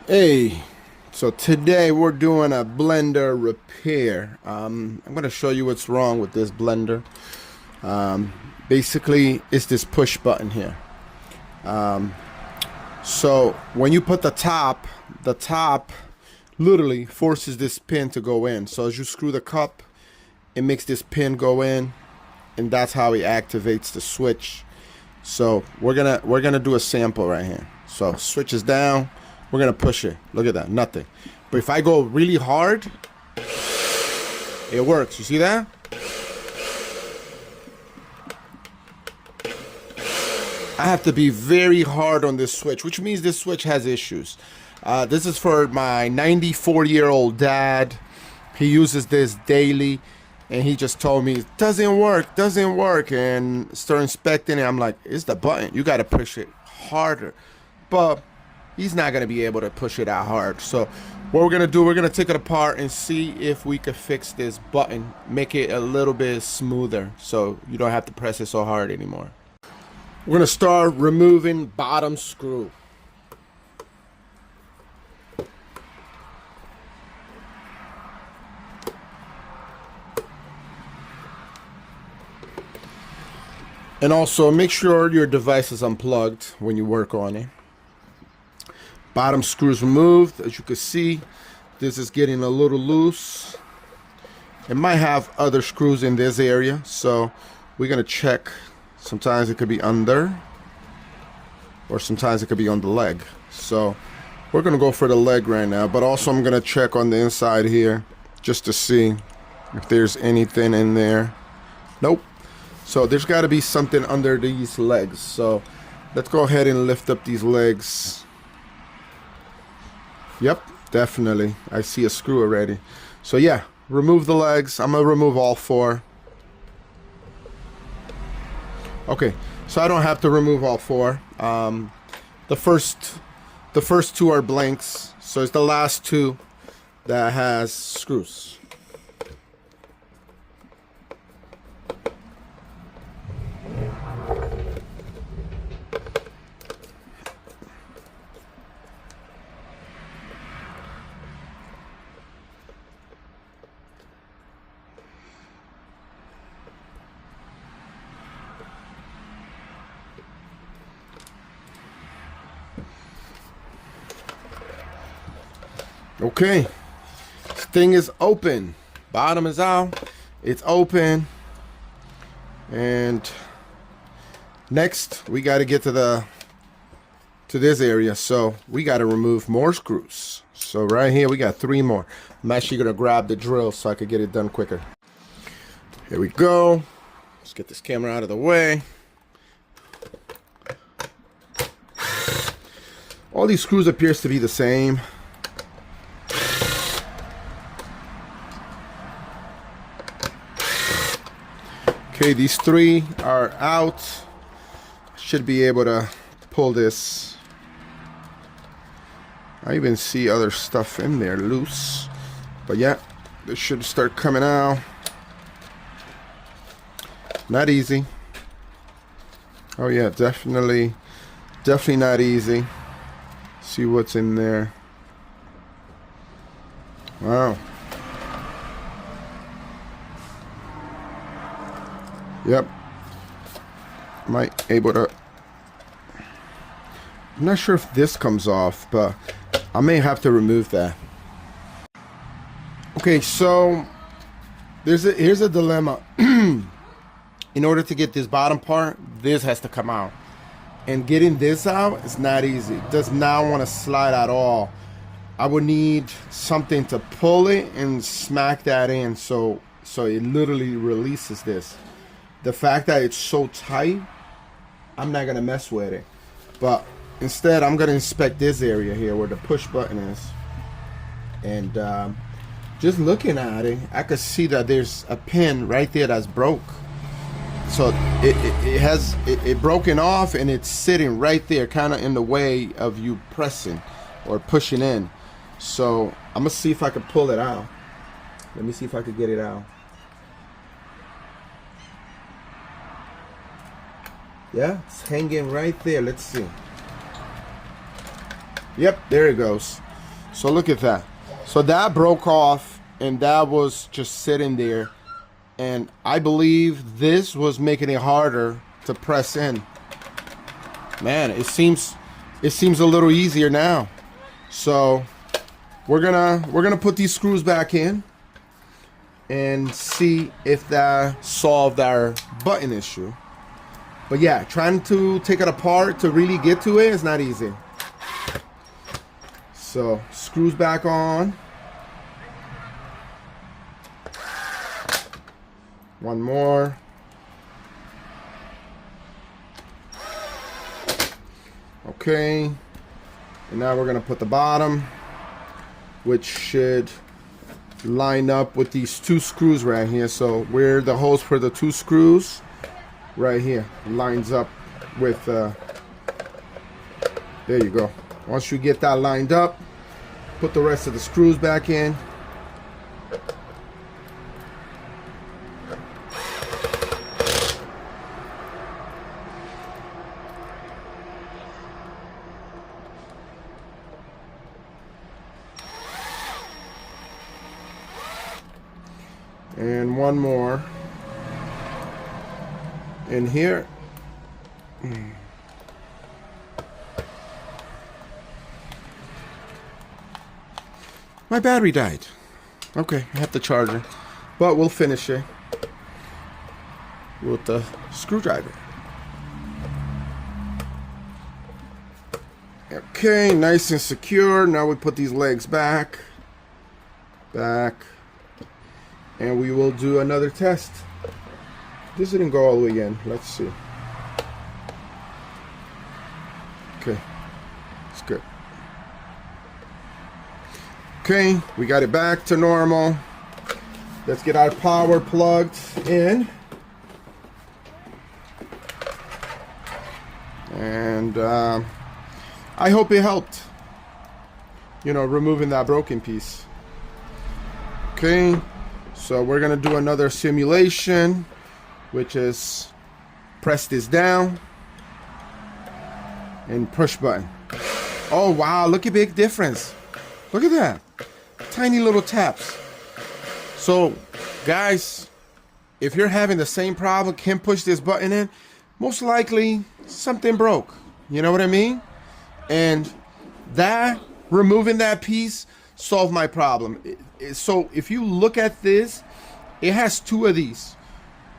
Hey, so today we're doing a blender repair. I'm going to show you what's wrong with this blender. Basically, it's this push button here. So when you put the top literally forces this pin to go in. So as you screw the cup, it makes this pin go in, and that's how it activates the switch. So we're gonna do a sample right here. So switch is down. We're gonna push it. Look at that, nothing. But if I go really hard, it works. You see that? I have to be very hard on this switch, which means this switch has issues. This is for my 94-year-old dad. He uses this daily, and he just told me, doesn't work. And start inspecting it. I'm like, it's the button. You gotta push it harder. But he's not going to be able to push it out hard. So what we're going to do, we're going to take it apart and see if we could fix this button, make it a little bit smoother so you don't have to press it so hard anymore. We're going to start removing bottom screw. And also make sure your device is unplugged when you work on it. Bottom screws removed. As you can see, this is getting a little loose. It might have other screws in this area, so we're gonna check. Sometimes it could be under, or sometimes it could be on the leg. So we're gonna go for the leg right now, but also I'm gonna check on the inside here just to see if there's anything in there. Nope. So there's got to be something under these legs. So let's go ahead and lift up these legs. Yep, definitely. I see a screw already. So yeah, remove the legs. I'm gonna remove all four. Okay, so I don't have to remove all four. The first two are blanks. So it's the last two that has screws. Okay, this thing is open. Bottom is out. It's open. And next we got to get to this area. So we got to remove more screws. So right here we got 3 more. I'm actually gonna grab the drill so I could get it done quicker. Here we go. Let's get this camera out of the way. All these screws appears to be the same. Okay, these 3 are out. Should be able to pull this. I even see other stuff in there loose. But yeah, this should start coming out. Not easy. Oh yeah, definitely not easy. See what's in there. Wow. Yep. Might able to. I'm not sure if this comes off, but I may have to remove that. Okay, so here's a dilemma. In order to get this bottom part, this has to come out. And getting this out is not easy. It does not want to slide at all. I would need something to pull it and smack that in so it literally releases this. The fact that it's so tight, I'm not gonna mess with it. But instead, I'm gonna inspect this area here where the push button is. And just looking at it, I could see that there's a pin right there that's broke. So it has broken off, and it's sitting right there, kind of in the way of you pressing or pushing in. So I'm gonna see if I can pull it out. Let me see if I could get it out. Yeah, it's hanging right there. Let's see. Yep, there it goes. So look at that. So that broke off, and that was just sitting there. And I believe this was making it harder to press in. Man, it seems a little easier now. So we're gonna put these screws back in and see if that solved our button issue. But yeah, trying to take it apart to really get to it is not easy. So screws back on. One more. Okay. And now we're gonna put the bottom, which should line up with these two screws right here. So where the holes for the two screws right here lines up with there you go. Once you get that lined up, put the rest of the screws back in. And one more in here. My battery died. Okay, I have the charger, but we'll finish it with the screwdriver. Okay, nice and secure. Now we put these legs back, and we will do another test. This didn't go all the way in. Let's see. Okay, it's good. Okay, we got it back to normal. Let's get our power plugged in. And I hope it helped, you know, removing that broken piece. Okay, so we're gonna do another simulation, which is press this down and push button. Oh wow, look at big difference. Look at that. Tiny little taps. So guys, if you're having the same problem, can't push this button in, most likely something broke. You know what I mean? And that, removing that piece, solved my problem. So if you look at this, it has two of these,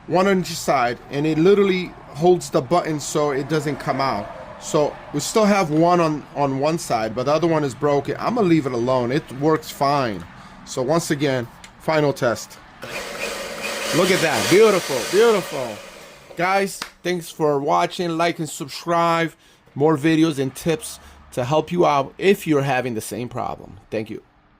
one on each side, and it literally holds the button so it doesn't come out. So we still have one on one side, but the other one is broken. I'm gonna leave it alone. It works fine. So once again, final test. Look at that. Beautiful, beautiful. Guys, thanks for watching. Like and subscribe. More videos and tips to help you out if you're having the same problem. Thank you.